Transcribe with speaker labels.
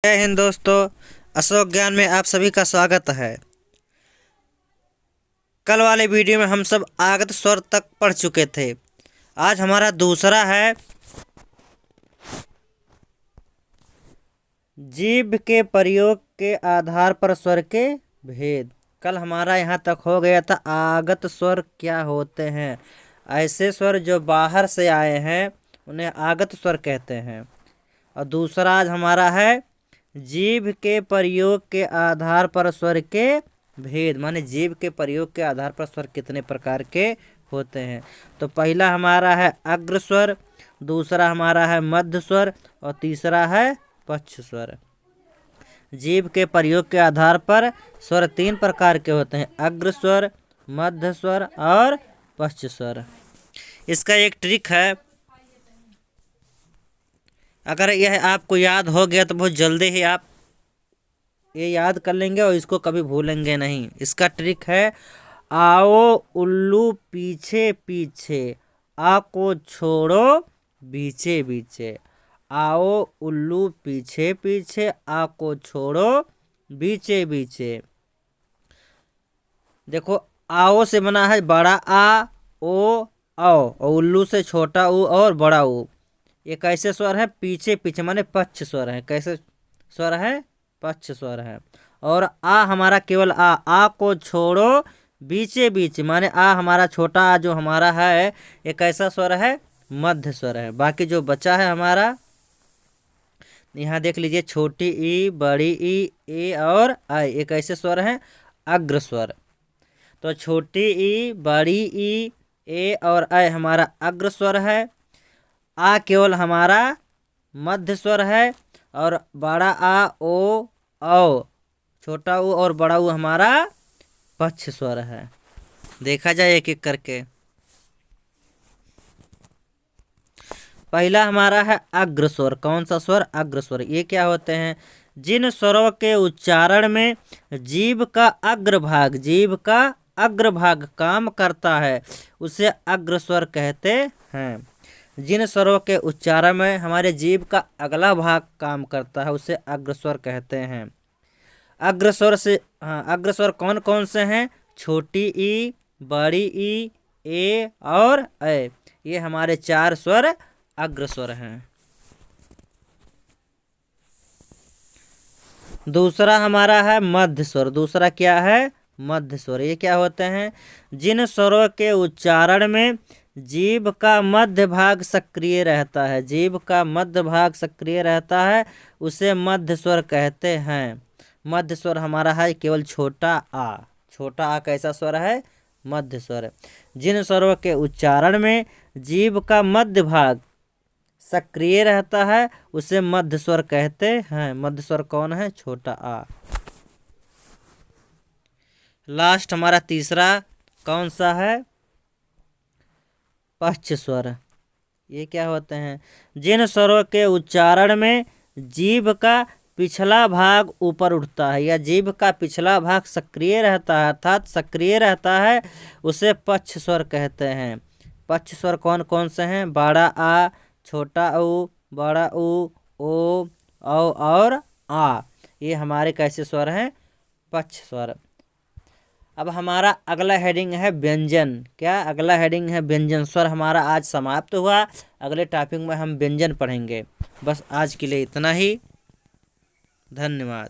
Speaker 1: जय हिंद दोस्तों। अशोक ज्ञान में आप सभी का स्वागत है। कल वाले वीडियो में हम सब आगत स्वर तक पढ़ चुके थे। आज हमारा दूसरा है जीभ के प्रयोग के आधार पर स्वर के भेद। कल हमारा यहाँ तक हो गया था आगत स्वर क्या होते हैं। ऐसे स्वर जो बाहर से आए हैं उन्हें आगत स्वर कहते हैं। और दूसरा आज हमारा है जीभ के प्रयोग के आधार पर स्वर के भेद, माने जीभ के प्रयोग के आधार पर स्वर कितने प्रकार के होते हैं। तो पहला हमारा है अग्र स्वर, दूसरा हमारा है मध्य स्वर और तीसरा है पक्ष स्वर। जीभ के प्रयोग के आधार पर स्वर तीन प्रकार के होते हैं, अग्र स्वर, मध्य स्वर और पक्ष स्वर। इसका एक ट्रिक है, अगर यह आपको याद हो गया तो बहुत जल्दी ही आप ये याद कर लेंगे और इसको कभी भूलेंगे नहीं। इसका ट्रिक है आओ उल्लू पीछे पीछे, आ को छोड़ो बीचे बीचे। आओ उल्लू पीछे पीछे, आ को छोड़ो बीचे बीचे। देखो आओ से बना है बड़ा आ, ओ, औ, और उल्लू से छोटा ऊ और बड़ा ऊ। ये कैसे स्वर है? पीछे पीछे माने पक्ष स्वर है। कैसे स्वर है? पक्ष स्वर है। और आ हमारा केवल आ को छोड़ो बीचे बीच माने आ हमारा छोटा आ जो हमारा है ये कैसा स्वर है? मध्य स्वर है। बाकी जो बचा है हमारा यहाँ देख लीजिए, छोटी ई, बड़ी ई, ए और आई, ये कैसे स्वर है? अग्र स्वर। तो छोटी ई, बड़ी ई, ए और आई हमारा अग्र स्वर है। आ केवल हमारा मध्य स्वर है और बड़ा आ, ओ, औ, छोटा ऊ और बड़ा ऊ हमारा पक्ष स्वर है। देखा जाए एक एक करके। पहला हमारा है अग्र स्वर। कौन सा स्वर? अग्र स्वर। ये क्या होते हैं? जिन स्वरों के उच्चारण में जीभ का अग्रभाग काम करता है उसे अग्र स्वर कहते हैं। जिन स्वरों के उच्चारण में हमारे जीभ का अगला भाग काम करता है उसे अग्र स्वर कहते हैं। अग्र स्वर कौन कौन से हैं? छोटी ई, बड़ी ई, ए और ऐ, ये हमारे चार स्वर अग्र स्वर हैं। दूसरा हमारा है मध्य स्वर। दूसरा क्या है? मध्य स्वर। ये क्या होते हैं? जिन स्वरों के उच्चारण में जीभ का मध्य भाग सक्रिय रहता है, जीभ का मध्य भाग सक्रिय रहता है उसे मध्य स्वर कहते हैं। मध्य स्वर हमारा है केवल छोटा आ। छोटा आ कैसा स्वर है? मध्य स्वर। जिन स्वरों के उच्चारण में जीभ का मध्य भाग सक्रिय रहता है उसे मध्य स्वर कहते हैं। मध्य स्वर कौन है? छोटा आ। लास्ट हमारा तीसरा कौन सा है? पक्ष स्वर। ये क्या होते हैं? जिन स्वरों के उच्चारण में जीभ का पिछला भाग ऊपर उठता है या जीभ का पिछला भाग सक्रिय रहता है अर्थात सक्रिय रहता है उसे पक्ष स्वर कहते हैं। पक्ष स्वर कौन कौन से हैं? बड़ा आ, छोटा ऊ, बड़ा ऊ, ओ, औ और आ, ये हमारे कैसे स्वर हैं? पक्ष स्वर। अब हमारा अगला हेडिंग है व्यंजन। क्या अगला हेडिंग है? व्यंजन। स्वर हमारा आज समाप्त हुआ। अगले टॉपिक में हम व्यंजन पढ़ेंगे। बस आज के लिए इतना ही। धन्यवाद।